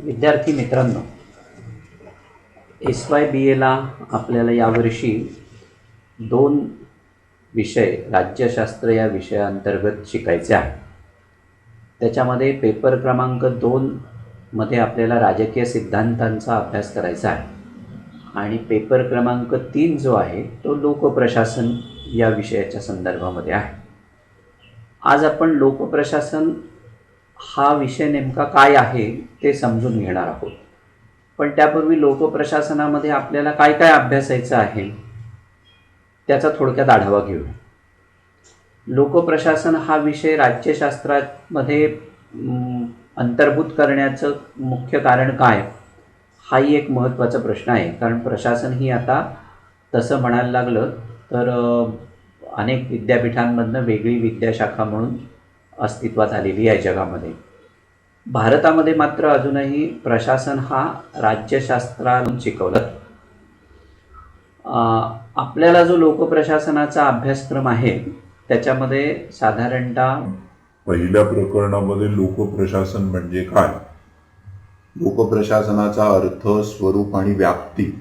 विद्यार्थी मित्रांनो, SYBAला आपल्याला यावर्षी 2 विषय राज्यशास्त्र या विषयाअंतर्गत शिकायचे आहे. त्याच्यामध्ये पेपर क्रमांक 2 मध्ये आपल्याला राजकीय सिद्धांतांचा अभ्यास करायचा आहे आणि पेपर क्रमांक 3 जो आहे तो लोकप्रशासन या विषयाच्या संदर्भामध्ये आहे. आज आपण लोकप्रशासन हा विषय नेमका काय आहे ते समजून घेणार आहोत. पण त्यापूर्वी लोकप्रशासनामध्ये आपल्याला काय काय अभ्यासायचं आहे त्याचा थोडक्यात आढावा घेऊया. लोकप्रशासन हा विषय राज्यशास्त्रामध्ये अंतर्भूत करण्याचं मुख्य कारण काय, हाही एक महत्त्वाचा प्रश्न आहे. कारण प्रशासन ही आता तसं म्हणायला लागलं तर अनेक विद्यापीठांमधनं वेगळी विद्याशाखा म्हणून अस्तित्वात आलेली आहे जगामध्ये. भारतामध्ये मात्र अजूनही प्रशासन हा राज्यशास्त्रातून शिकवलं. आपल्याला जो लोकप्रशासनाचा अभ्यासक्रम आहे त्याच्यामध्ये साधारणतः पहिल्या प्रकरणामध्ये लोकप्रशासन म्हणजे काय, लोकप्रशासनाचा अर्थ, स्वरूप आणि व्याप्ती,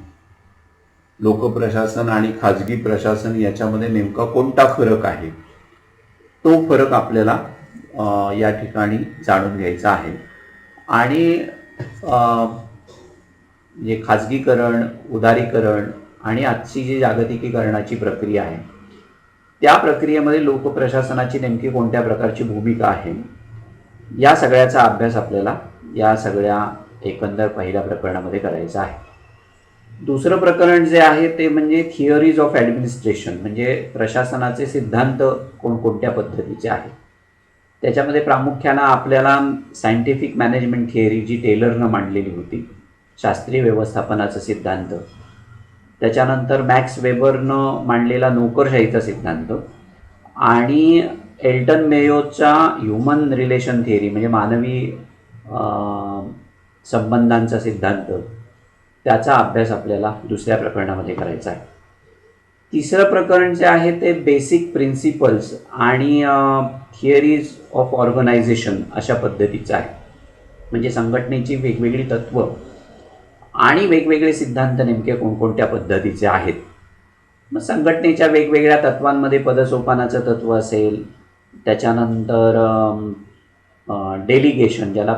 लोकप्रशासन आणि खाजगी प्रशासन याच्यामध्ये नेमका कोणता फरक आहे, तो फरक आपल्याला या ठिकाणी जाणून घ्यायचा आहे. आणि जे खाजगीकरण, उदारीकरण आणि आजची जी जागतिकीकरणाची प्रक्रिया आहे त्या प्रक्रियेमध्ये लोकप्रशासनाची नेमकी कोणत्या प्रकारची भूमिका आहे, या सगळ्याचा अभ्यास आपल्याला या सगळ्या एकंदर पहिल्या प्रकरणामध्ये करायचा आहे. दुसरं प्रकरण जे आहे ते म्हणजे थिअरीज ऑफ ॲडमिनिस्ट्रेशन, म्हणजे प्रशासनाचे सिद्धांत कोणकोणत्या पद्धतीचे आहेत. त्याच्यामध्ये प्रामुख्यानं आपल्याला सायंटिफिक मॅनेजमेंट थिअरी जी टेलरनं मांडलेली होती, शास्त्रीय व्यवस्थापनाचा सिद्धांत, त्याच्यानंतर मॅक्स वेबरनं मांडलेला नोकरशाहीचा सिद्धांत आणि एल्टन मेयोचा ह्युमन रिलेशन थिअरी म्हणजे मानवी संबंधांचा सिद्धांत, त्याचा अभ्यास आपल्याला दुसऱ्या प्रकरणामध्ये करायचा आहे. तिसरं प्रकरण जे आहे ते बेसिक प्रिन्सिपल्स आणि थिअरीज ऑफ ऑर्गनायझेशन अशा पद्धतीचं आहे. म्हणजे संघटनेची वेगवेगळी तत्त्व आणि वेगवेगळे सिद्धांत नेमके कोणकोणत्या पद्धतीचे आहेत. मग संघटनेच्या वेगवेगळ्या तत्वांमध्ये पदसोपानाचं तत्त्व असेल, त्याच्यानंतर डेलिगेशन ज्याला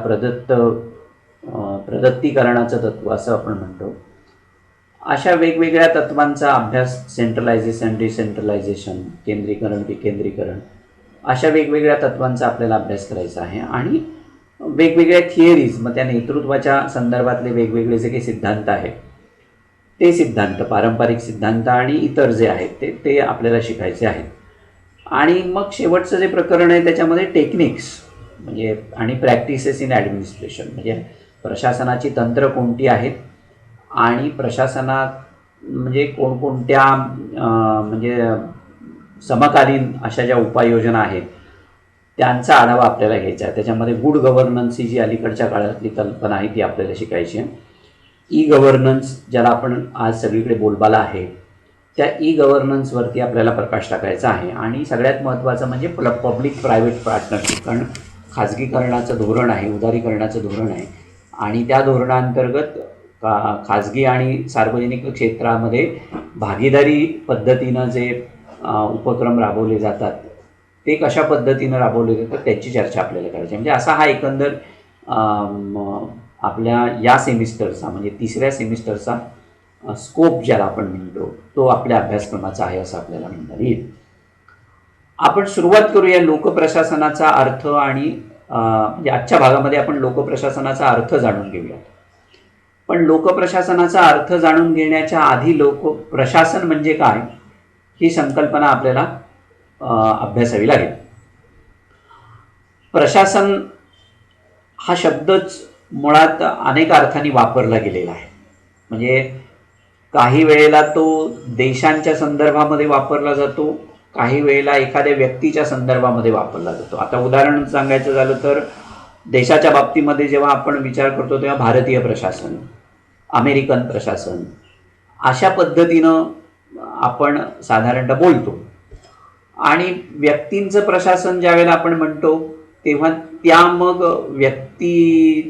प्रदत्तीकरणाचं तत्त्व असं आपण म्हणतो, अशा वेगवेगळ्या तत्वांचा अभ्यास, सेंट्रलायझेशन, डिसेंट्रलायझेशन, केंद्रीकरण, विकेंद्रीकरण, अशा वेगवेगळ्या तत्वांचा आपल्याला अभ्यास करायचा आहे. आणि वेगवेगळ्या थिअरीज, मग त्या नेतृत्वाच्या संदर्भातले वेगवेगळे जे काही सिद्धांत आहेत ते सिद्धांत, पारंपरिक सिद्धांत आणि इतर जे आहेत ते आपल्याला शिकायचे आहेत. आणि मग शेवटचं जे प्रकरण आहे त्याच्यामध्ये टेक्निक्स म्हणजे आणि प्रॅक्टिसेस इन ॲडमिनिस्ट्रेशन, म्हणजे प्रशासनाची तंत्र कोणती आहेत आणि प्रशासनात म्हणजे कोणकोणत्या म्हणजे समकालीन अशा ज्या उपाययोजना आहेत त्यांचा आढावा आपल्याला घ्यायचा आहे. त्याच्यामध्ये गुड गव्हर्नन्स ही जी अलीकडच्या काळातली कल्पना आहे ती आपल्याला शिकायची आहे. ई गव्हर्नन्स ज्याला आपण आज सगळीकडे बोलबाला आहे, त्या ई गव्हर्नन्सवरती आपल्याला प्रकाश टाकायचा आहे. आणि सगळ्यात महत्त्वाचं म्हणजे पब्लिक प्रायव्हेट पार्टनरशिप, कारण खाजगीकरणाचं धोरण आहे, उदारीकरणाचं धोरण आहे आणि त्या धोरणांतर्गत खाजगी आणि सार्वजनिक क्षेत्रामध्ये भागीदारी पद्धतीनं जे उपक्रम राबवले जातात ते कशा पद्धतीनं राबवले जातात त्याची चर्चा आपल्याला करायची. म्हणजे असा हा एकंदर आपल्या या सेमिस्टरचा म्हणजे तिसऱ्या सेमिस्टरचा स्कोप ज्याला आपण म्हणतो तो आपल्या अभ्यासक्रमाचा आहे असं आपल्याला म्हणता येईल. आपण सुरुवात करूया लोकप्रशासनाचा अर्थ आणि म्हणजे आजच्या भागामध्ये आपण लोकप्रशासनाचा अर्थ जाणून घेऊया. पण लोकप्रशासनाचा अर्थ जाणून घेण्याच्या आधी लोकप्रशासन म्हणजे काय ही संकल्पना आपल्याला अभ्यासावी लागेल. प्रशासन हा शब्दच मुळात अनेक अर्थांनी वापरला गेलेला आहे. म्हणजे काही वेळेला तो देशांच्या संदर्भामध्ये वापरला जातो, काही वेळेला एखाद्या व्यक्तीच्या संदर्भामध्ये वापरला जातो. आता उदाहरण सांगायचं झालं तर देशाच्या बाबतीमध्ये जेव्हा आपण विचार करतो तेव्हा भारतीय प्रशासन, अमेरिकन प्रशासन अशा पद्धतीनं आपण साधारणतः बोलतो. आणि व्यक्तींचं प्रशासन ज्यावेळेला आपण म्हणतो तेव्हा त्या मग व्यक्ती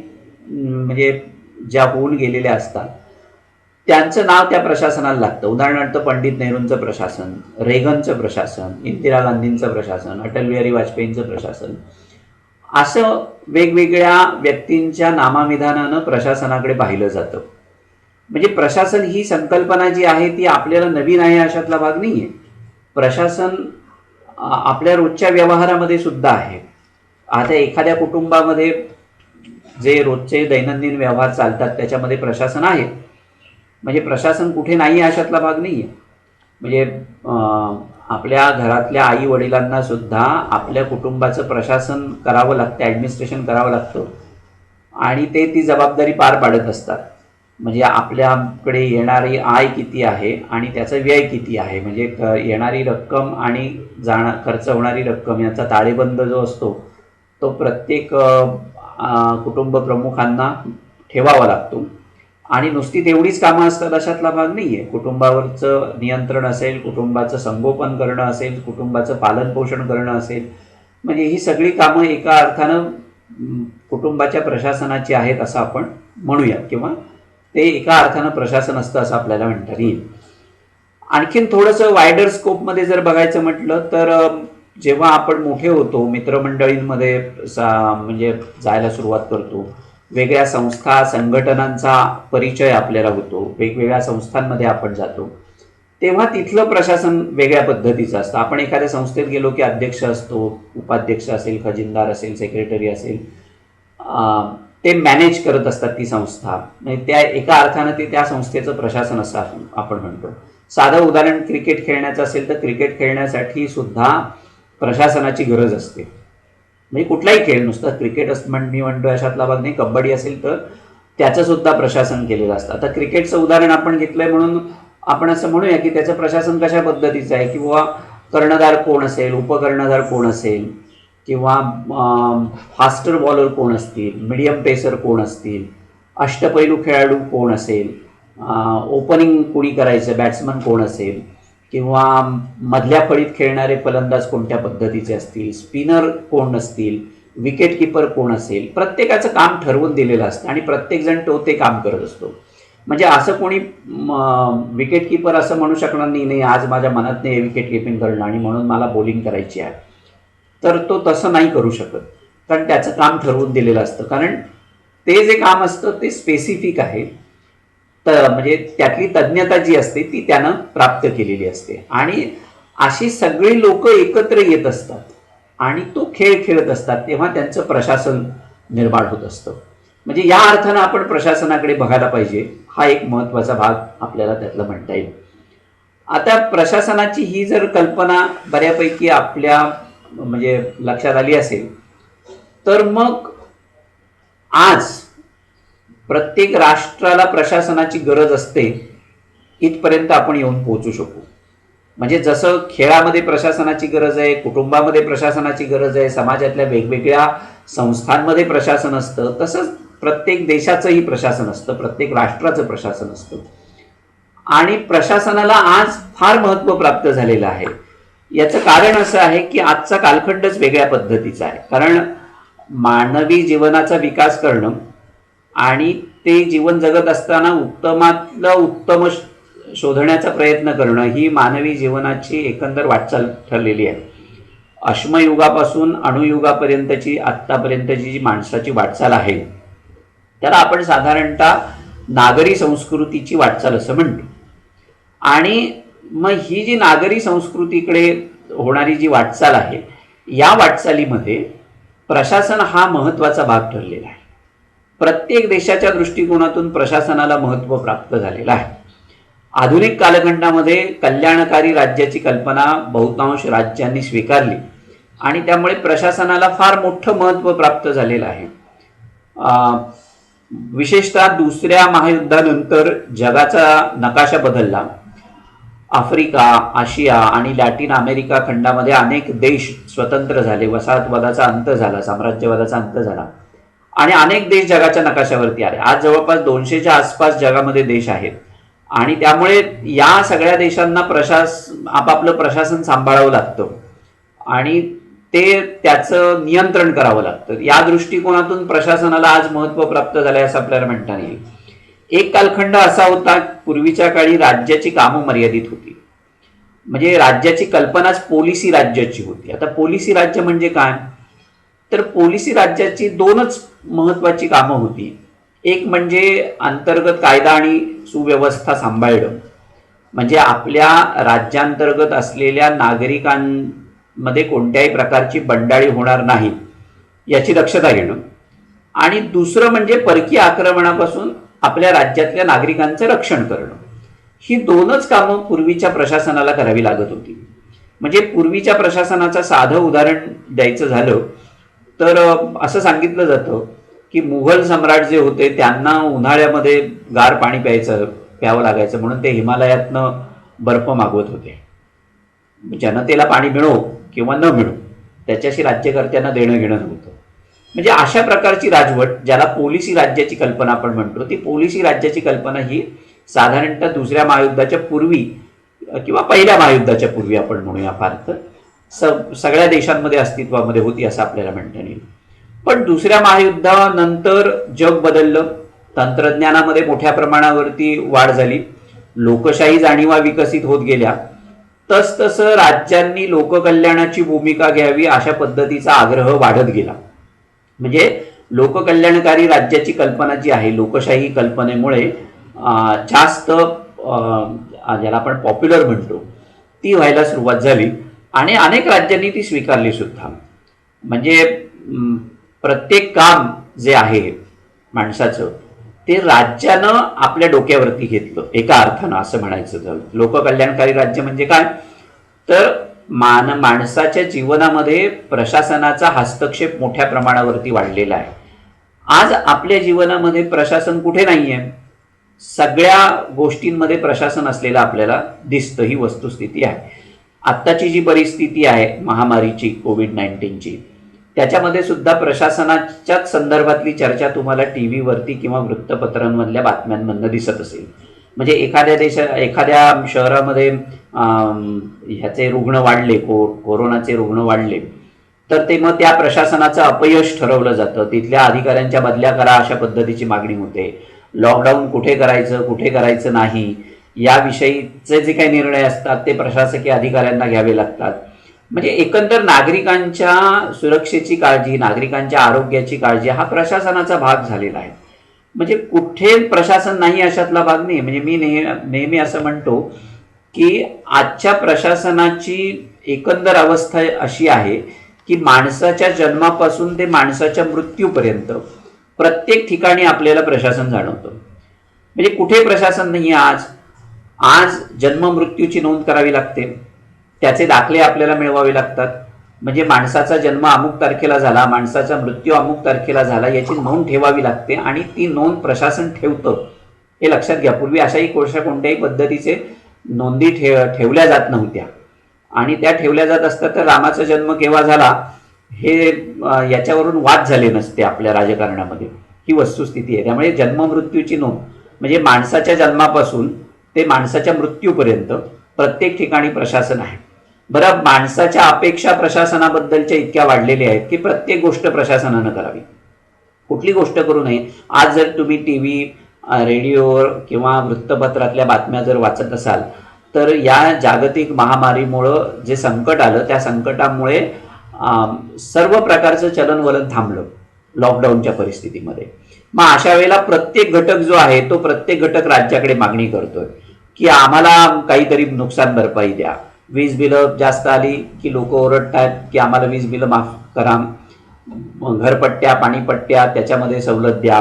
म्हणजे ज्या होऊन गेलेल्या असतात त्यांचं नाव त्या प्रशासनाला लागतं. उदाहरणार्थ पंडित नेहरूंचं प्रशासन, रेगनचं प्रशासन, इंदिरा गांधींचं प्रशासन, अटल बिहारी वाजपेयींचं प्रशासन, असं वेगवेगळ्या व्यक्तींच्या नामाविधानानं प्रशासनाकडे पाहिलं जातं. म्हणजे प्रशासन ही संकल्पना जी आहे ती आपल्याला नवीन आहे अशातला भाग नाही आहे. प्रशासन आपल्या रोजच्या व्यवहारामध्ये सुद्धा आहे. आता एखाद्या कुटुंबामध्ये जे रोजचे दैनंदिन व्यवहार चालतात त्याच्यामध्ये प्रशासन आहे. म्हणजे प्रशासन कुठे नाही अशातला भाग नाही आहे. म्हणजे आपल्या घरातल्या आई वडिलांना सुद्धा आपल्या कुटुंबाचं प्रशासन करावं लागतं, ॲडमिनिस्ट्रेशन करावं लागतं आणि ते ती जबाबदारी पार पाडत असतात. म्हणजे आपल्याकडे येणारी आय किती आहे आणि त्याचा व्यय किती आहे, म्हणजे येणारी रक्कम आणि खर्च होणारी रक्कम याचा ताळेबंद जो असतो तो प्रत्येक कुटुंब प्रमुखांना ठेवावा लागतो. आणि नुसती तेवढीच कामं असतात अशातला भाग नाही आहे. कुटुंबावरचं नियंत्रण असेल, कुटुंबाचं संगोपन करणं असेल, कुटुंबाचं पालनपोषण करणं असेल, म्हणजे ही सगळी कामं एका अर्थानं कुटुंबाच्या प्रशासनाची आहेत असं आपण म्हणूया, किंवा ते एका अर्थानं प्रशासन असतं असं आपल्याला म्हणता येईल. आणखीन थोडंसं वायडर स्कोपमध्ये जर बघायचं म्हटलं तर जेव्हा आपण मोठे होतो, मित्रमंडळींमध्ये म्हणजे जायला सुरुवात करतो, वेगळ्या संस्था संघटनांचा परिचय आपल्याला होतो, वेगवेगळ्या संस्थांमध्ये आपण जातो, तेव्हा तिथलं प्रशासन वेगळ्या पद्धतीचं असतं. आपण एखाद्या संस्थेत गेलो की अध्यक्ष असतो, उपाध्यक्ष असेल, खजिनदार असेल, सेक्रेटरी असेल, ते मॅनेज करत असतात ती संस्था. म्हणजे त्या एका अर्थानं ते त्या संस्थेचं प्रशासन असं आपण म्हणतो. साधं उदाहरण क्रिकेट खेळण्याचं असेल तर क्रिकेट खेळण्यासाठी सुद्धा प्रशासनाची गरज असते. म्हणजे कुठलाही खेळ, नुसतं क्रिकेट मी म्हणतो अशातला भाग नाही, कबड्डी असेल तर त्याचं सुद्धा प्रशासन केलेलं असतं. आता क्रिकेटचं उदाहरण आपण घेतलंय म्हणून आपण असं म्हणूया की त्याचं प्रशासन कशा पद्धतीचं आहे, किंवा कर्णधार कोण असेल, उपकर्णधार कोण असेल, किंवा फास्टर बॉलर कोण असतील, मिडियम पेसर कोण असतील, अष्टपैलू खेळाडू कोण असेल, ओपनिंग कुणी करायचं, बॅट्समन कोण असेल, किंवा मधल्या फळीत खेळणारे फलंदाज कोणत्या पद्धतीचे असतील, स्पिनर कोण असतील, विकेट किपर कोण असेल, प्रत्येकाचं काम ठरवून दिलेलं असतं आणि प्रत्येकजण ते काम करत असतो. म्हणजे असं कोणी विकेट किपर असं म्हणू शकणार नाही आज माझ्या मनात नाही विकेट किपिंग करणं आणि म्हणून मला बॉलिंग करायची आहे, तर तो तसं नाही करू शकत, कारण त्याचं काम ठरवून दिलेलं असतं. कारण ते जे काम असतं ते स्पेसिफिक आहे, तर म्हणजे त्यातली तज्ज्ञता जी असते ती त्यानं प्राप्त केलेली असते आणि अशी सगळी लोक एकत्र येत असतात आणि तो खेळ खेळत असतात, तेव्हा त्यांचं प्रशासन निर्माण होत असतं. म्हणजे या अर्थानं आपण प्रशासनाकडे बघायला पाहिजे, हा एक महत्त्वाचा भाग आपल्याला त्यातला म्हणता येईल. आता प्रशासनाची ही जर कल्पना बऱ्यापैकी आपल्या म्हणजे लक्षात आली असेल तर मग आज प्रत्येक राष्ट्राला प्रशासनाची गरज असते इथपर्यंत आपण येऊन पोहोचू शकू. म्हणजे जसं खेळामध्ये प्रशासनाची गरज आहे, कुटुंबामध्ये प्रशासनाची गरज आहे, समाजातल्या वेगवेगळ्या संस्थांमध्ये प्रशासन असतं, तसंच प्रत्येक देशाचंही प्रशासन असतं, प्रत्येक राष्ट्राचं प्रशासन असतं. आणि प्रशासनाला आज फार महत्त्व प्राप्त झालेलं आहे. याचं कारण असं आहे की आजचा कालखंडच वेगळ्या पद्धतीचा आहे. कारण मानवी जीवनाचा विकास करणं आणि ते जीवन जगत असताना उत्तमातलं उत्तम शोधण्याचा प्रयत्न करणं ही मानवी जीवनाची एकंदर वाटचाल ठरलेली आहे. अश्मयुगापासून अणुयुगापर्यंतची आत्तापर्यंतची जी माणसाची वाटचाल आहे त्याला आपण साधारणतः नागरी संस्कृतीची वाटचाल असं म्हणतो. आणि मग ही जी नागरी संस्कृतीकडे होणारी जी वाटचाल आहे, या वाटचालीमध्ये प्रशासन हा महत्त्वाचा भाग ठरलेला आहे. प्रत्येक देशाच्या दृष्टिकोनातून प्रशासनाला महत्त्व प्राप्त झालेलं आहे. आधुनिक कालखंडामध्ये कल्याणकारी राज्याची कल्पना बहुतांश राज्यांनी स्वीकारली आणि त्यामुळे प्रशासनाला फार मोठं महत्त्व प्राप्त झालेलं आहे. विशेषतः दुसऱ्या महायुद्धानंतर जगाचा नकाशा बदलला. आफ्रिका, आशिया आणि लॅटिन अमेरिका खंडामध्ये अनेक देश स्वतंत्र झाले, वसाहतवादाचा अंत झाला, साम्राज्यवादाचा अंत झाला आणि अनेक देश जगाच्या नकाशावरती आले. आज जवळपास 200च्या आसपास जगामध्ये देश आहेत आणि त्यामुळे या सगळ्या देशांना आपापलं प्रशासन सांभाळावं लागतं आणि ते त्याचं नियंत्रण करावं लागतं. या दृष्टिकोनातून प्रशासनाला आज महत्त्व प्राप्त झालंय असं आपल्याला म्हणता येईल. एक कालखंड असा होता, पूर्वीच्या काळी राज्याची कामं मर्यादित होती. म्हणजे राज्याची कल्पनाच पोलिसी राज्याची होती. आता पोलिसी राज्य म्हणजे काय? तर पोलिसी राज्याची दोनच महत्वाची कामं होती. एक म्हणजे अंतर्गत कायदा आणि सुव्यवस्था सांभाळणं, म्हणजे आपल्या राज्यांतर्गत असलेल्या नागरिकांमध्ये कोणत्याही प्रकारची बंडाळी होणार नाही याची दक्षता घेणं. आणि दुसरं म्हणजे परकीय आक्रमणापासून आपल्या राज्यातल्या नागरिकांचं रक्षण करणं. ही दोनच कामं पूर्वीच्या प्रशासनाला करावी लागत होती. म्हणजे पूर्वीच्या प्रशासनाचं साधं उदाहरण द्यायचं झालं तर असं सांगितलं जातं की मुघल सम्राट जे होते त्यांना उन्हाळ्यामध्ये गार पाणी प्यावं लागायचं, म्हणून ते हिमालयातनं बर्फ मागवत होते. जनतेला पाणी मिळो किंवा न मिळो त्याच्याशी राज्यकर्त्यांना देणं घेणं नव्हतं. म्हणजे अशा प्रकारची राजवट, ज्याला पोलिसी राज्याची कल्पना आपण म्हणतो, ती पोलिसी राज्याची कल्पना ही साधारणतः दुसऱ्या महायुद्धाच्या पूर्वी किंवा पहिल्या महायुद्धाच्या पूर्वी आपण म्हणूया फार तर सगळ्या देशांमध्ये अस्तित्वामध्ये होती असं आपल्याला म्हणता येईल. पण दुसऱ्या महायुद्धानंतर जग बदललं, तंत्रज्ञानामध्ये मोठ्या प्रमाणावरती वाढ झाली, लोकशाही जाणीवा विकसित होत गेल्या, तसतसं राज्यांनी लोककल्याणाची भूमिका घ्यावी अशा पद्धतीचा आग्रह वाढत गेला. म्हणजे लोककल्याणकारी राज्याची कल्पना जी आहे, लोकशाही कल्पनेमुळे जास्त ज्याला आपण पॉप्युलर म्हणतो ती व्हायला सुरुवात झाली आणि अनेक राज्यांनी ती स्वीकारली सुद्धा. म्हणजे प्रत्येक काम जे आहे माणसाचं ते राज्यानं आपल्या डोक्यावरती घेतलं एका अर्थानं असं म्हणायचं झालं. लोककल्याणकारी राज्य म्हणजे काय? तर माणसाच्या जीवनामध्ये प्रशासनाचा हस्तक्षेप मोठ्या प्रमाणावरती वाढलेला आहे. आज आपल्या जीवनामध्ये प्रशासन कुठे नाहीये, सगळ्या गोष्टींमध्ये प्रशासन असलेलं आपल्याला दिसतं. ही वस्तुस्थिती आहे. आत्ताची जी परिस्थिती आहे महामारीची, कोविड-19ची, त्याच्यामध्ये सुद्धा प्रशासनाच्याच संदर्भातली चर्चा तुम्हाला टीव्हीवरती किंवा वृत्तपत्रांमधल्या बातम्यांमधनं दिसत असेल. म्हणजे एखाद्या शहरामध्ये ह्याचे रुग्ण वाढले, कोरोनाचे रुग्ण वाढले, तर ते मग त्या प्रशासनाचं अपयश ठरवलं जातं. तिथल्या अधिकाऱ्यांच्या बदल्या करा अशा पद्धतीची मागणी होते. लॉकडाऊन कुठे करायचं नाही याविषयीचे जे काही निर्णय असतात ते प्रशासकीय अधिकाऱ्यांना घ्यावे लागतात. म्हणजे एकंदर नागरिकांच्या सुरक्षेची काळजी, नागरिकांच्या आरोग्याची काळजी हा प्रशासनाचा भाग झालेला आहे. म्हणजे कुठे प्रशासन नाही अशातला भाग नाही. म्हणजे मी नेहमी असं म्हणतो की आजच्या प्रशासनाची एकंदर अवस्था अशी आहे की माणसाच्या जन्मापासून ते माणसाच्या मृत्यूपर्यंत प्रत्येक ठिकाणी आपल्याला प्रशासन जाणवतं. म्हणजे कुठे प्रशासन नाही आज. आज जन्म मृत्यूची नोंद करावी लागते, त्याचे दाखले आपल्याला मिळवावे लागतात. म्हणजे माणसाचा जन्म अमुक तारखेला झाला, माणसाचा मृत्यू अमुक तारखेला झाला याची नोंद ठेवावी लागते आणि ती नोंद प्रशासन ठेवतं. हे लक्षात घ्या. पूर्वी अशाही कोणत्याही पद्धतीचे नोंदी ठेवल्या जात नव्हत्या आणि त्या ठेवल्या जात असतात तर रामाचा जन्म केव्हा झाला हे याच्यावरून वाद झाले नसते आपल्या राजकारणामध्ये. ही वस्तुस्थिती आहे. त्यामुळे जन्म मृत्यूची नोंद म्हणजे माणसाच्या जन्मापासून ते माणसाच्या मृत्यूपर्यंत प्रत्येक ठिकाणी प्रशासन आहे. बरं, माणसाच्या अपेक्षा प्रशासनाबद्दलच्या इतक्या वाढलेल्या आहेत की प्रत्येक गोष्ट प्रशासनानं करावी, कुठली गोष्ट करू नये. आज जर तुम्ही टीव्ही, रेडिओ किंवा वृत्तपत्रातल्या बातम्या जर वाचत असाल तर या जागतिक महामारीमुळं जे संकट आलं त्या संकटामुळे सर्व प्रकारचं चलनवलन थांबलं लॉकडाऊनच्या परिस्थितीमध्ये. मग अशा वेळेला प्रत्येक घटक जो आहे तो प्रत्येक घटक राज्याकडे मागणी करतोय की आम्हाला काहीतरी नुकसान भरपाई द्या. वीज बिलं जास्त आली की लोक ओरडतात की आम्हाला वीज बिलं माफ करा, घरपट्ट्या, पाणीपट्ट्या त्याच्यामध्ये सवलत द्या,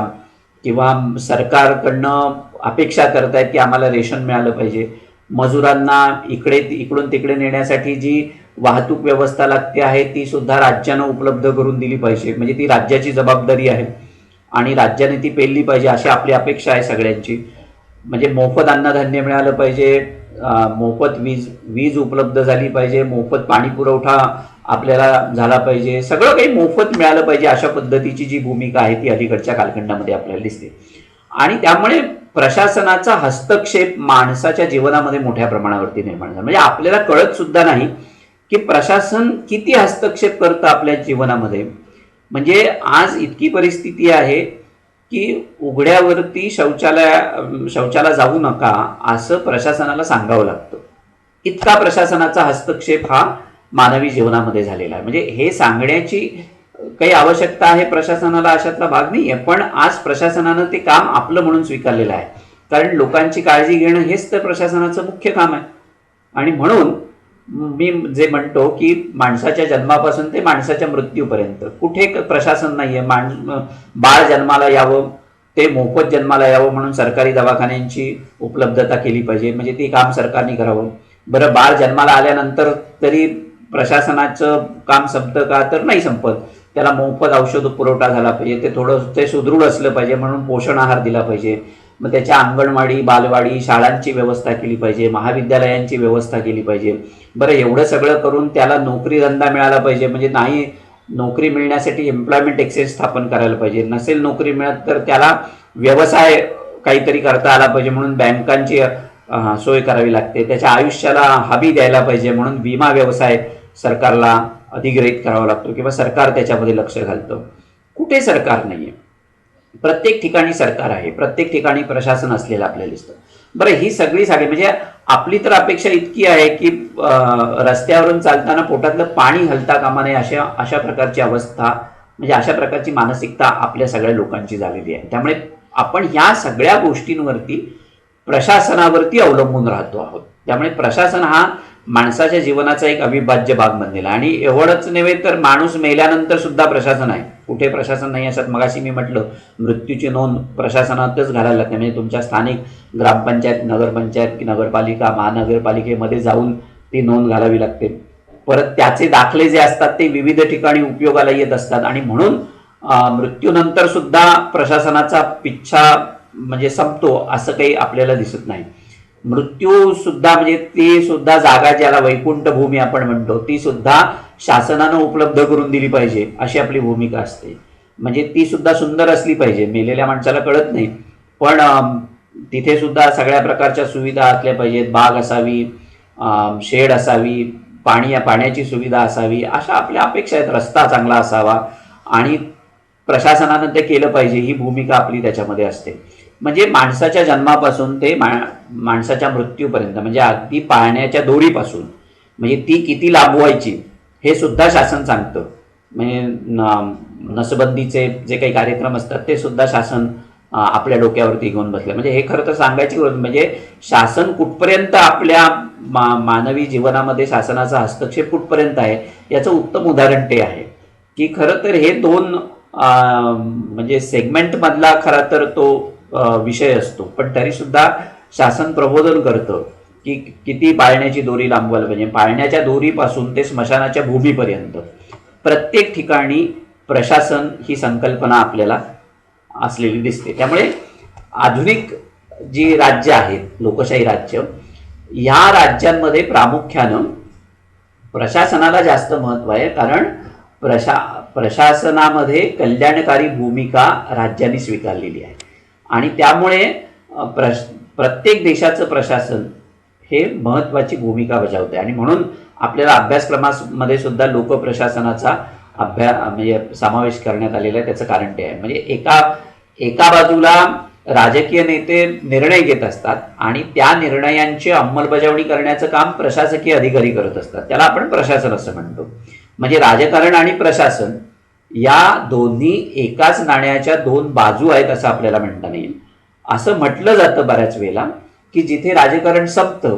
किंवा सरकारकडनं अपेक्षा करतायत की आम्हाला रेशन मिळालं पाहिजे. मजुरांना इकडून तिकडे नेण्यासाठी जी वाहतूक व्यवस्था लागते आहे ती सुद्धा राज्यानं उपलब्ध करून दिली पाहिजे. म्हणजे ती राज्याची जबाबदारी आहे आणि राज्याने ती पेलली पाहिजे अशी आपली अपेक्षा आहे सगळ्यांची. म्हणजे मोफत अन्नधान्य मिळालं पाहिजे, मोफत वीज उपलब्ध झाली पाहिजे, मोफत पाणी पुरवठा आपल्याला झाला पाहिजे, सगळं काही मोफत मिळालं पाहिजे अशा पद्धतीची जी भूमिका आहे ती अलीकडच्या कालखंडामध्ये आपल्याला दिसते. आणि त्यामुळे प्रशासनाचा हस्तक्षेप माणसाच्या जीवनामध्ये मोठ्या प्रमाणावरती निर्माण झाला. म्हणजे आपल्याला कळत सुद्धा नाही की प्रशासन किती हस्तक्षेप करतं आपल्या जीवनामध्ये. म्हणजे आज इतकी परिस्थिती आहे की उघड्यावरती शौचाला जाऊ नका असं प्रशासनाला सांगावं लागतं. इतका प्रशासनाचा हस्तक्षेप हा मानवी जीवनामध्ये झालेला आहे. म्हणजे हे सांगण्याची काही आवश्यकता आहे प्रशासनाला अशातला भाग नाही आहे, पण आज प्रशासनानं ते काम आपलं म्हणून स्वीकारलेलं आहे. कारण लोकांची काळजी घेणं हेच तर प्रशासनाचं मुख्य काम आहे. आणि म्हणून मी जे म्हणतो की माणसाच्या जन्मापासून ते माणसाच्या मृत्यूपर्यंत कुठे प्रशासन नाहीये. बाळ जन्माला यावं, ते मोफत जन्माला यावं म्हणून सरकारी दवाखान्यांची उपलब्धता केली पाहिजे, म्हणजे ते काम सरकारने करावं. बरं, बाळ जन्माला आल्यानंतर तरी प्रशासनाचं काम संपतं का, तर नाही संपत. त्याला मोफत औषध पुरवठा झाला पाहिजे, ते थोडं ते सुदृढ असलं पाहिजे म्हणून पोषण आहार दिला पाहिजे. मग त्याच्या अंगणवाडी, बालवाडी, शाळांची व्यवस्था केली पाहिजे, महाविद्यालयांची व्यवस्था केली पाहिजे. बरं, एवढं सगळं करून त्याला नोकरी धंदा मिळाला पाहिजे. म्हणजे नाही, नोकरी मिळण्यासाठी एम्प्लॉयमेंट एक्सचेंज स्थापन करायला पाहिजे. नसेल नोकरी मिळत तर त्याला व्यवसाय काहीतरी करता आला पाहिजे म्हणून बँकांची सोय करावी लागते. त्याच्या आयुष्याला हमी द्यायला पाहिजे म्हणून विमा व्यवसाय सरकारला अधिग्रहित करावा लागतो किंवा सरकार त्याच्यामध्ये लक्ष घालतं. कुठे सरकार नाहीये. प्रत्येक ठिकाणी सरकार आहे, प्रत्येक ठिकाणी प्रशासन असलेलं आपल्याला दिसतं. बरं, ही सगळी म्हणजे आपली तर अपेक्षा इतकी आहे की रस्त्यावरून चालताना पोटातलं पाणी हलता कामा नये अशा प्रकारची अवस्था, म्हणजे अशा प्रकारची मानसिकता आपल्या सगळ्या लोकांची झालेली आहे. त्यामुळे आपण ह्या सगळ्या गोष्टींवरती प्रशासनावरती अवलंबून राहतो आहोत. त्यामुळे प्रशासन हा माणसाच्या जीवनाचा एक अविभाज्य भाग बनलेला आहे. आणि एवढंच नव्हे तर माणूस मेल्यानंतर सुद्धा प्रशासन आहे. कुठे प्रशासन नाही असत. मगाशी मी म्हटलं, मृत्यूची नोंद प्रशासनातच घालायला लागते. म्हणजे तुमच्या स्थानिक ग्रामपंचायत, नगरपंचायत, नगरपालिका, महानगरपालिकेमध्ये जाऊन ती नोंद घालावी लागते. परत त्याचे दाखले जे असतात ते विविध ठिकाणी उपयोगाला येत असतात. आणि म्हणून मृत्यूनंतर सुद्धा प्रशासनाचा पिच्छा म्हणजे संपतो असं काही आपल्याला दिसत नाही. मृत्यू सुद्धा म्हणजे ती सुद्धा जागा, ज्याला वैकुंठ भूमी आपण म्हणतो, ती सुद्धा शासनानं उपलब्ध करून दिली पाहिजे अशी आपली भूमिका असते. म्हणजे ती सुद्धा सुंदर असली पाहिजे. मेलेल्या माणसाला कळत नाही, पण तिथे सुद्धा सगळ्या प्रकारच्या सुविधा असल्या पाहिजेत. बाग असावी, शेड असावी, पाण्याची सुविधा असावी, अशा आपल्या अपेक्षा आहेत. रस्ता चांगला असावा आणि प्रशासनानं ते केलं पाहिजे, ही भूमिका आपली त्याच्यामध्ये असते. म्हणजे माणसाच्या जन्मापासून ते माणसाच्या मृत्यूपर्यंत, म्हणजे अगदी पाळण्याच्या दोरीपासून, म्हणजे ती किती लांबवायची हे सुद्धा शासन सांगतं. म्हणजे नसबंदीचे जे काही कार्यक्रम असतात ते सुद्धा शासन आपल्या डोक्यावरती घेऊन बसलं. म्हणजे हे खरं तर सांगायची गरज, म्हणजे शासन कुठपर्यंत आपल्या मानवी जीवनामध्ये शासनाचा हस्तक्षेप कुठपर्यंत आहे याचं उत्तम उदाहरण ते आहे की खरं तर हे दोन म्हणजे सेगमेंटमधला खरा तर तो विषय असतो. पण तरी सुद्धा शासन प्रबोधन करतं की किती पाळण्याची दोरी लांबवायला पाहिजे. पाळण्याच्या दोरीपासून ते स्मशानाच्या भूमीपर्यंत प्रत्येक ठिकाणी प्रशासन ही संकल्पना आपल्याला असलेली दिसते. त्यामुळे आधुनिक जी राज्य आहेत, लोकशाही राज्य, ह्या राज्यांमध्ये प्रामुख्यानं प्रशासनाला जास्त महत्त्व आहे. कारण प्रशासनामध्ये कल्याणकारी भूमिका राज्यांनी स्वीकारलेली आहे. आणि त्यामुळे प्रत्येक देशाचं प्रशासन हे महत्त्वाची भूमिका बजावते. आणि म्हणून आपल्याला अभ्यासक्रमामध्ये सुद्धा लोकप्रशासनाचा म्हणजे समावेश करण्यात आलेला आहे. त्याचं कारण ते आहे. म्हणजे एका बाजूला राजकीय नेते निर्णय घेत असतात आणि त्या निर्णयांची अंमलबजावणी करण्याचं काम प्रशासकीय अधिकारी करत असतात. त्याला आपण प्रशासन असं म्हणतो. म्हणजे राजकारण आणि प्रशासन या दोन्ही एकाच नाण्याच्या दोन बाजू आहेत असं आपल्याला म्हणता येईल. असं म्हटलं जातं बऱ्याच वेळेला की जिथे राजकारण संपतं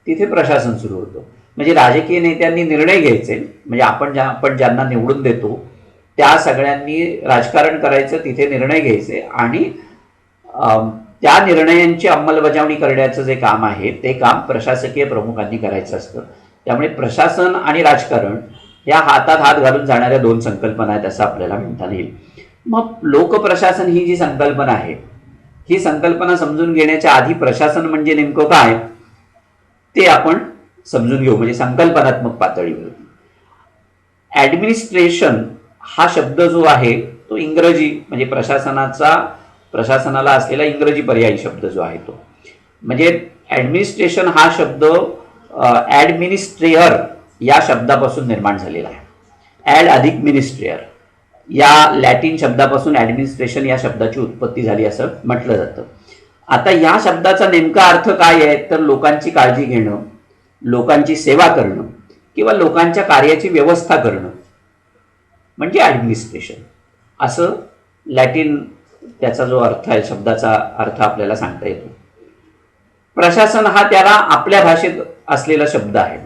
तिथे प्रशासन सुरू होतं. म्हणजे राजकीय नेत्यांनी निर्णय घ्यायचे, म्हणजे आपण ज्यांना निवडून देतो त्या सगळ्यांनी राजकारण करायचं, तिथे निर्णय घ्यायचे आणि त्या निर्णयांची अंमलबजावणी करण्याचं जे काम आहे ते काम प्रशासकीय प्रमुखांनी करायचं असतं. त्यामुळे प्रशासन आणि राजकारण या हातात हात घालून जाणाऱ्या दोन संकल्पना आहेत असं आपल्याला म्हणता येईल. मग लोकप्रशासन ही जी संकल्पना आहे, ही संकल्पना समजून घेण्याच्या आधी प्रशासन म्हणजे नेमकं काय ते आपण समजून घेऊ. म्हणजे संकल्पनात्मक पातळीवर ऍडमिनिस्ट्रेशन हा शब्द जो आहे तो इंग्रजी, म्हणजे प्रशासनाला असलेला इंग्रजी पर्यायी शब्द जो आहे तो, म्हणजे ऍडमिनिस्ट्रेशन हा शब्द ऍडमिनिस्ट्रेयर या शब्दापासून निर्माण झालेला आहे. ॲड अधिक मिनिस्ट्रियर या लॅटिन शब्दापासून ॲडमिनिस्ट्रेशन या शब्दाची उत्पत्ती झाली असं म्हटलं जातं. आता या शब्दाचा नेमका अर्थ काय आहे तर लोकांची काळजी घेणं, लोकांची सेवा करणं किंवा लोकांच्या कार्याची व्यवस्था करणं म्हणजे ॲडमिनिस्ट्रेशन असं लॅटिन त्याचा जो अर्थ आहे, शब्दाचा अर्थ आपल्याला सांगता येतो. प्रशासन हा त्याला आपल्या भाषेत असलेला शब्द आहे.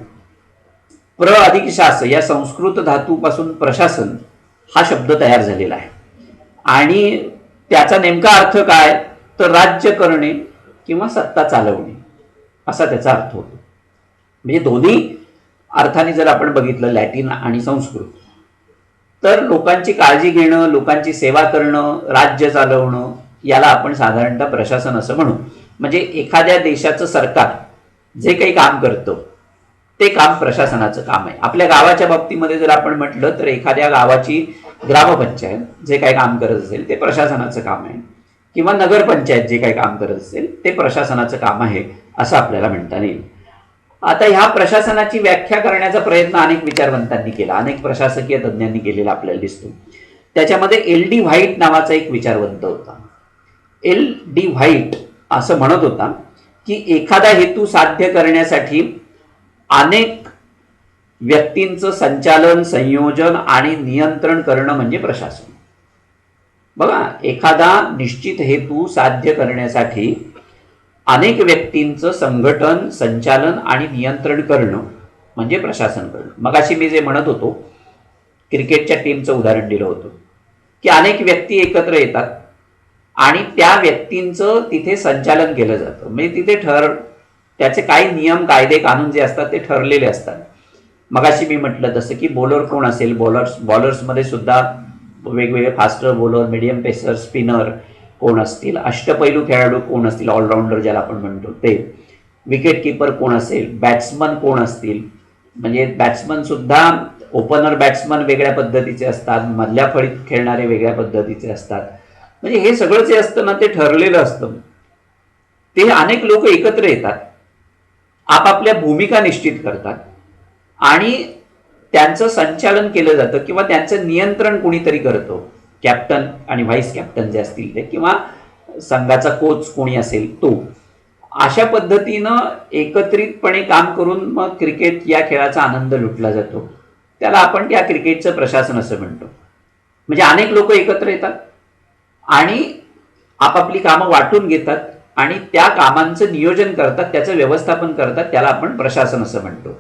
प्र अधिक शास या संस्कृत धातूपासून प्रशासन हा शब्द तयार झालेला आहे आणि त्याचा नेमका अर्थ काय तर राज्य करणे किंवा सत्ता चालवणे असा त्याचा अर्थ होतो. म्हणजे दोन्ही अर्थाने जर आपण बघितलं लॅटिन आणि संस्कृत तर लोकांची काळजी घेणं, लोकांची सेवा करणं, राज्य चालवणं याला आपण साधारणतः प्रशासन असं म्हणू. म्हणजे एखाद्या देशाचं सरकार जे काही काम करतं ते काम प्रशासनाचं काम आहे. आपल्या गावाच्या बाबतीमध्ये जर आपण म्हटलं तर एखाद्या गावाची ग्रामपंचायत जे काही काम करत असेल ते प्रशासनाचं काम आहे किंवा नगरपंचायत जे काही काम करत असेल ते प्रशासनाचं काम आहे असं आपल्याला म्हणता येईल. आता ह्या प्रशासनाची व्याख्या करण्याचा प्रयत्न अनेक विचारवंतांनी केला, अनेक प्रशासकीय तज्ज्ञांनी केलेला आपल्याला दिसतो. त्याच्यामध्ये एल.डी. व्हाईट नावाचा एक विचारवंत होता. एल.डी. व्हाईट असं म्हणत होता की एखादा हेतू साध्य करण्यासाठी अनेक व्यक्तींचं संचालन, संयोजन आणि नियंत्रण करणं म्हणजे प्रशासन. बघा, एखादा निश्चित हेतू साध्य करण्यासाठी अनेक व्यक्तींचं संघटन, संचालन आणि नियंत्रण करणं म्हणजे प्रशासन करणं. मगाशी मी जे म्हणत होतो क्रिकेटच्या टीमचं उदाहरण दिलं होतं की अनेक व्यक्ती एकत्र येतात आणि त्या व्यक्तींचं तिथे संचालन केलं जातं. म्हणजे तिथे त्याचे काही नियम, कायदे, कानून जे असतात ते ठरलेले असतात. मगाशी मी म्हटलं तसं की बॉलर कोण असेल, बॉलर्समध्ये सुद्धा वेगवेगळे faster bowler, medium pacer, spinner कोण असतील, अष्टपैलू खेळाडू कोण असतील, ऑलराऊंडर ज्याला आपण म्हणतो ते, विकेट किपर कोण असेल, बॅट्समन कोण असतील. म्हणजे बॅट्समन सुद्धा ओपनर बॅट्समन वेगळ्या पद्धतीचे असतात, मधल्या फळीत खेळणारे वेगळ्या पद्धतीचे असतात. म्हणजे हे सगळं जे असतं ना ते ठरलेलं असतं. ते अनेक लोक एकत्र येतात, आपापल्या भूमिका निश्चित करतात आणि त्यांचं संचालन केलं जातं किंवा त्यांचं नियंत्रण कोणीतरी करतो. कॅप्टन आणि व्हाईस कॅप्टन जे असतील ते किंवा संघाचा कोच कोणी असेल तो. अशा पद्धतीनं एकत्रितपणे काम करून मग क्रिकेट या खेळाचा आनंद लुटला जातो. त्याला आपण त्या क्रिकेटचं प्रशासन असं म्हणतो. म्हणजे अनेक लोक एकत्र येतात आणि आपापली कामं वाटून घेतात आणि त्या कामांचं नियोजन करतात, त्याचं व्यवस्थापन करतात. त्याला आपण प्रशासन असं म्हणतो.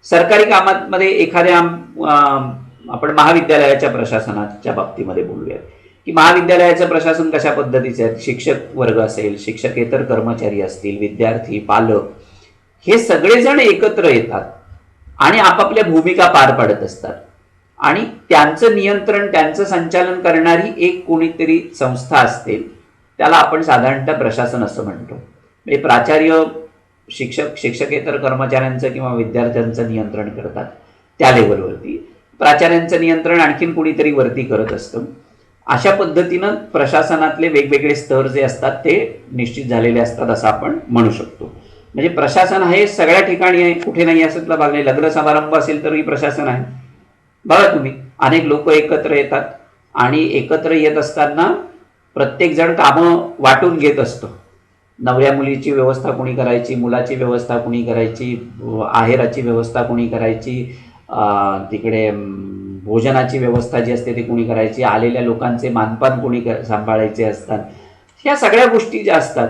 सरकारी कामांमध्ये एखाद्या आपण महाविद्यालयाच्या प्रशासनाच्या बाबतीमध्ये बोलूया की महाविद्यालयाचं प्रशासन कशा पद्धतीचे आहे. शिक्षक वर्ग असेल, शिक्षकेतर कर्मचारी असतील, विद्यार्थी, पालक हे सगळेजण एकत्र येतात आणि आपापल्या भूमिका पार पाडत असतात आणि त्यांचं नियंत्रण, त्यांचं संचालन करणारी एक कोणीतरी संस्था असते. त्याला आपण साधारणतः प्रशासन असं म्हणतो. म्हणजे प्राचार्य शिक्षकेतर कर्मचाऱ्यांचं किंवा विद्यार्थ्यांचं नियंत्रण करतात त्या लेवलवरती. प्राचार्यांचं नियंत्रण आणखीन कोणीतरी वरती करत असतं. अशा पद्धतीनं प्रशासनातले वेगवेगळे स्तर जे असतात ते निश्चित झालेले असतात असं आपण म्हणू शकतो. म्हणजे प्रशासन हे सगळ्या ठिकाणी आहे, कुठे नाही असं भाग नाही. लग्न समारंभ असेल तरी प्रशासन आहे. बघा तुम्ही, अनेक लोक एकत्र येतात आणि एकत्र येत असताना प्रत्येकजण कामं वाटून घेत असतो. नवऱ्या मुलीची व्यवस्था कोणी करायची, मुलाची व्यवस्था कोणी करायची, आहेराची व्यवस्था कोणी करायची, तिकडे भोजनाची व्यवस्था जी असते ती कोणी करायची, आलेल्या लोकांचे मानपान कोणी सांभाळायचे असतात. ह्या सगळ्या गोष्टी ज्या असतात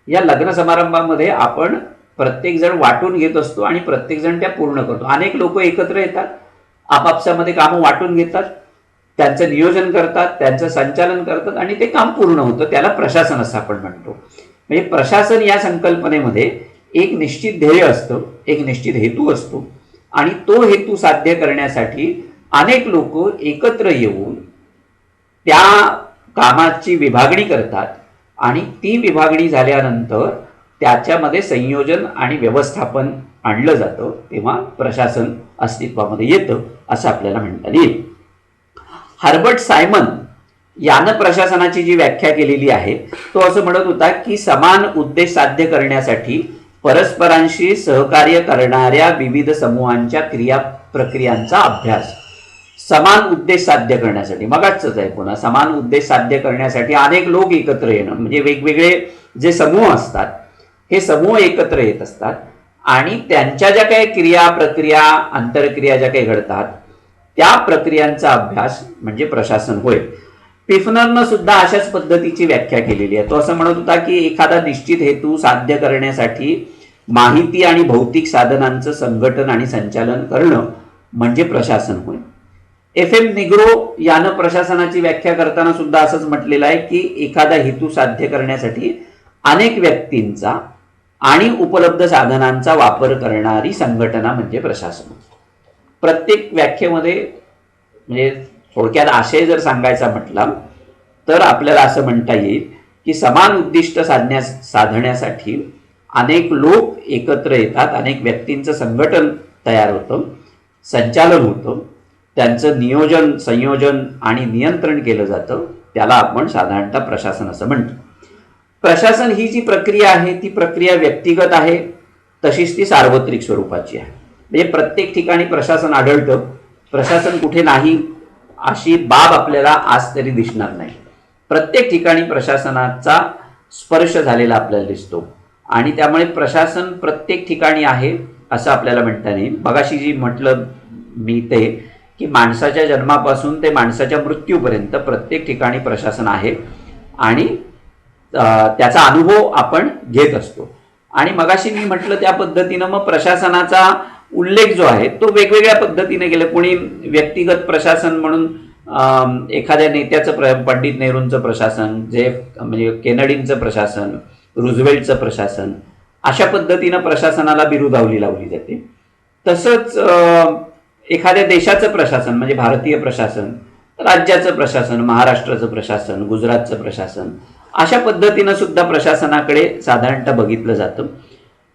या लग्न समारंभामध्ये आपण प्रत्येकजण वाटून घेत असतो आणि प्रत्येकजण त्या पूर्ण करतो. अनेक लोक एकत्र येतात, आपापसामध्ये कामं वाटून घेतात, त्यांचं नियोजन करतात, त्यांचं संचालन करतात आणि ते काम पूर्ण होतं. त्याला प्रशासन असं आपण म्हणतो. म्हणजे प्रशासन या संकल्पनेमध्ये एक निश्चित ध्येय असतं, एक निश्चित हेतू असतो आणि तो हेतू साध्य करण्यासाठी अनेक लोक एकत्र येऊन त्या कामाची विभागणी करतात आणि ती विभागणी झाल्यानंतर त्याच्यामध्ये संयोजन आणि व्यवस्थापन आणलं जातं, तेव्हा प्रशासन अस्तित्वामध्ये येतं असं आपल्याला म्हणता येईल. हर्बर्ट सायमन यानं प्रशासनाची जी व्याख्या केलेली आहे तो असं म्हणत होता की समान उद्देश साध्य करण्यासाठी परस्परांशी सहकार्य करणाऱ्या विविध समूहांच्या क्रिया प्रक्रियांचा अभ्यास समान उद्देश साध्य करण्यासाठी. मगाच आहे पुन्हा, समान उद्देश साध्य करण्यासाठी अनेक लोक एकत्र येणं, म्हणजे वेगवेगळे जे समूह असतात हे समूह एकत्र येत असतात आणि त्यांच्या ज्या काही क्रिया प्रक्रिया आंतरक्रिया ज्या काही घडतात त्या प्रक्रियांचा अभ्यास म्हणजे प्रशासन होय. पिफनरनं सुद्धा अशाच पद्धतीची व्याख्या केलेली आहे. तो असं म्हणत होता की एखादा निश्चित हेतू साध्य करण्यासाठी माहिती आणि भौतिक साधनांचं संघटन आणि संचालन करणं म्हणजे प्रशासन होय. FM निग्रो यानं प्रशासनाची व्याख्या करताना सुद्धा असंच म्हटलेलं आहे की एखादा हेतू साध्य करण्यासाठी अनेक व्यक्तींचा आणि उपलब्ध साधनांचा वापर करणारी संघटना म्हणजे प्रशासन. प्रत्येक व्याख्येमध्ये म्हणजे थोडक्यात आशय जर सांगायचा म्हटला तर आपल्याला असं म्हणता येईल की समान उद्दिष्ट साधण्यासाठी अनेक लोक एकत्र येतात, अनेक व्यक्तींचं संघटन तयार होतं, संचालन होतं, त्यांचं नियोजन संयोजन आणि नियंत्रण केलं जातं, त्याला आपण साधारणतः प्रशासन असं म्हणतो. प्रशासन ही जी प्रक्रिया आहे ती प्रक्रिया व्यक्तिगत आहे, तशीच ती सार्वत्रिक स्वरूपाची आहे. म्हणजे प्रत्येक ठिकाणी प्रशासन आढळतं, प्रशासन कुठे नाही अशी बाब आपल्याला आज तरी दिसणार नाही. प्रत्येक ठिकाणी प्रशासनाचा स्पर्श झालेला आपल्याला दिसतो आणि त्यामुळे प्रशासन प्रत्येक ठिकाणी आहे असं आपल्याला म्हणता येईल. मगाशी जी म्हटलं मी ते की माणसाच्या जन्मापासून ते माणसाच्या मृत्यूपर्यंत प्रत्येक ठिकाणी प्रशासन आहे आणि त्याचा अनुभव आपण घेत असतो. आणि मगाशी मी म्हटलं त्या पद्धतीनं मग प्रशासनाचा उल्लेख जो आहे तो वेगवेगळ्या पद्धतीने केला. कोणी व्यक्तिगत प्रशासन म्हणून एखाद्या नेत्याचं पंडित नेहरूंचं प्रशासन, जे म्हणजे केनेडींचं प्रशासन, रुझवेल्टचं प्रशासन, अशा पद्धतीनं प्रशासनाला बिरुदावली लावली जाते. तसंच एखाद्या देशाचं प्रशासन म्हणजे भारतीय प्रशासन, राज्याचं प्रशासन, महाराष्ट्राचं प्रशासन, गुजरातचं प्रशासन, अशा पद्धतीनं सुद्धा प्रशासनाकडे साधारणतः बघितलं जातं.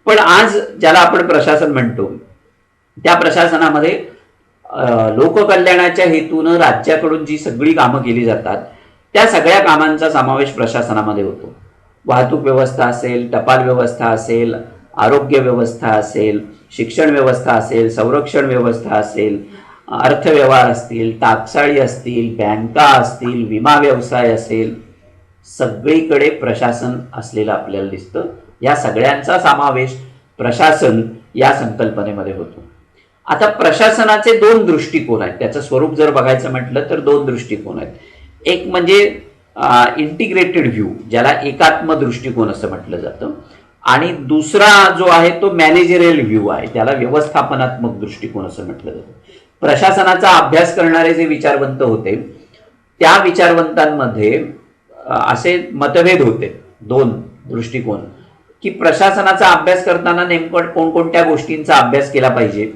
पण आज ज्याला आपण प्रशासन म्हणतो त्या प्रशासनामध्ये लोककल्याणाच्या हेतूनं राज्याकडून जी सगळी कामं केली जातात त्या सगळ्या कामांचा समावेश प्रशासनामध्ये होतो. वाहतूक व्यवस्था असेल, टपाल व्यवस्था असेल, आरोग्य व्यवस्था असेल, शिक्षण व्यवस्था असेल, संरक्षण व्यवस्था असेल, अर्थव्यवहार असतील, टाकसाळी असतील, बँका असतील, विमा व्यवसाय असेल, सगळीकडे प्रशासन असलेलं आपल्याला दिसतं. या सगळ्यांचा समावेश प्रशासन या संकल्पनेमध्ये होतो. आता प्रशासनाचे दोन दृष्टिकोन आहेत. त्याचं स्वरूप जर बघायचं म्हटलं तर दोन दृष्टिकोन आहेत. एक म्हणजे इंटिग्रेटेड व्ह्यू, ज्याला एकात्म दृष्टिकोन असं म्हटलं जातं, आणि दुसरा जो आहे तो मॅनेजरियल व्ह्यू आहे, त्याला व्यवस्थापनात्मक दृष्टिकोन असं म्हटलं जातं. प्रशासनाचा अभ्यास करणारे जे विचारवंत होते त्या विचारवंतांमध्ये असे मतभेद होते, दोन दृष्टिकोन, की प्रशासनाचा अभ्यास करताना नेमकं कोणकोणत्या गोष्टींचा अभ्यास केला पाहिजे.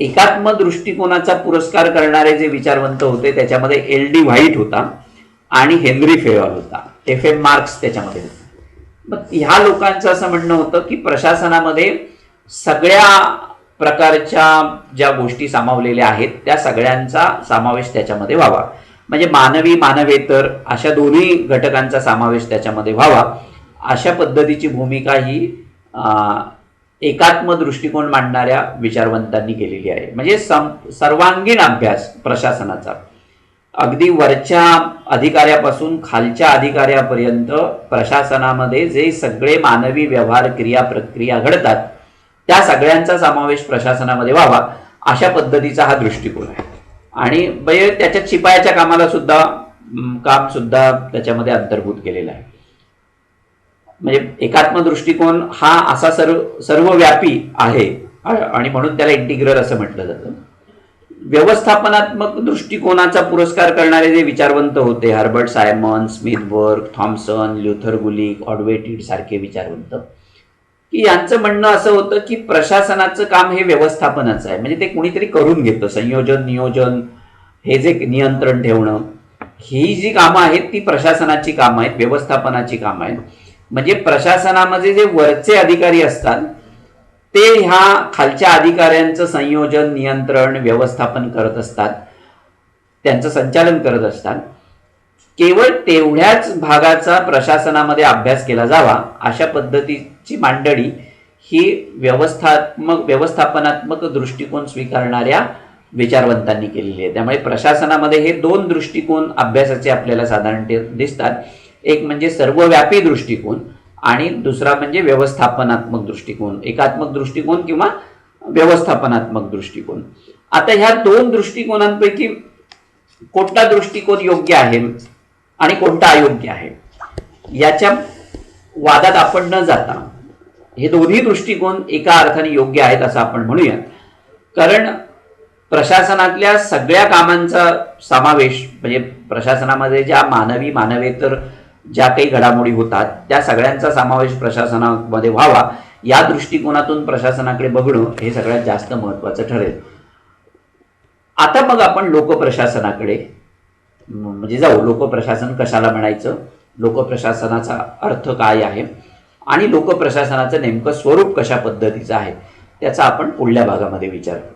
एकात्म दृष्टिकोनाचा पुरस्कार करणारे जे विचारवंत होते त्याच्यामध्ये LD व्हाईट होता आणि हेनरी फेवाल होता, FM मार्क्स त्याच्यामध्ये होता. मग ह्या लोकांचं असं म्हणणं होतं की प्रशासनामध्ये सगळ्या प्रकारच्या ज्या गोष्टी सामावलेल्या आहेत त्या सगळ्यांचा समावेश त्याच्यामध्ये व्हावा, म्हणजे मानवी मानवेतर अशा दोन्ही घटकांचा समावेश त्याच्यामध्ये व्हावा, अशा पद्धतीची भूमिका ही एकात्म दृष्टिकोन मांडणाऱ्या विचारवंतांनी केलेली आहे. म्हणजे सर्वांगीण अभ्यास प्रशासनाचा, अगदी वरच्या अधिकाऱ्यापासून खालच्या अधिकाऱ्यापर्यंत प्रशासनामध्ये जे सगळे मानवी व्यवहार क्रिया प्रक्रिया घडतात त्या सगळ्यांचा समावेश प्रशासनामध्ये व्हावा, अशा पद्धतीचा हा दृष्टिकोन आहे. आणि त्याच्यात शिपायाच्या कामाला सुद्धा काम सुद्धा त्याच्यामध्ये अंतर्भूत केलेलं आहे. म्हणजे एकात्म दृष्टिकोन हा असा सर्वव्यापी आहे आणि म्हणून त्याला इंटिग्रल असं म्हटलं जातं. व्यवस्थापनात्मक दृष्टिकोनाचा पुरस्कार करणारे जे विचारवंत होते, हर्बर्ट सायमन, स्मिथबर्ग, थॉम्सन, ल्युथर गुलिक, ऑडवेटिड सारखे विचारवंत, की यांचं म्हणणं असं होतं की प्रशासनाचं काम हे व्यवस्थापनाचं आहे, म्हणजे ते कुणीतरी करून घेतं. संयोजन नियोजन हे जे नियंत्रण ठेवणं, ही जी कामं आहेत ती प्रशासनाची कामं आहेत, व्यवस्थापनाची कामं आहेत. म्हणजे प्रशासनामध्ये जे वरचे अधिकारी असतात ते ह्या खालच्या अधिकाऱ्यांचं संयोजन नियंत्रण व्यवस्थापन करत असतात, त्यांचं संचालन करत असतात. केवळ तेवढ्याच भागाचा प्रशासनामध्ये अभ्यास केला जावा अशा पद्धतीची मांडणी ही व्यवस्थापनात्मक दृष्टिकोन स्वीकारणाऱ्या विचारवंतांनी केलेली आहे. त्यामुळे प्रशासनामध्ये हे दोन दृष्टिकोन अभ्यासाचे आपल्याला साधारणतः दिसतात. एक म्हणजे सर्वव्यापी दृष्टिकोन आणि दुसरा म्हणजे व्यवस्थापनात्मक दृष्टिकोन, एकात्मक दृष्टिकोन किंवा व्यवस्थापनात्मक दृष्टिकोन. आता ह्या दोन दृष्टिकोनांपैकी कोणता दृष्टिकोन योग्य आहे आणि कोणता अयोग्य आहे याच्या वादात आपण न जाता हे दोन्ही दृष्टिकोन एका अर्थाने योग्य आहेत असं आपण म्हणूया. कारण प्रशासनातल्या सगळ्या कामांचा समावेश म्हणजे प्रशासनामध्ये ज्या मानवेतर ज्या काही घडामोडी होतात त्या सगळ्यांचा समावेश प्रशासनामध्ये व्हावा या दृष्टिकोनातून प्रशासनाकडे बघणं हे सगळ्यात जास्त महत्त्वाचं ठरेल. आता मग आपण लोकप्रशासनाकडे म्हणजे जाऊ. लोकप्रशासन कशाला म्हणायचं, लोकप्रशासनाचा अर्थ काय आहे आणि लोकप्रशासनाचं नेमकं स्वरूप कशा पद्धतीचं आहे त्याचा आपण पुढल्या भागामध्ये विचार करू.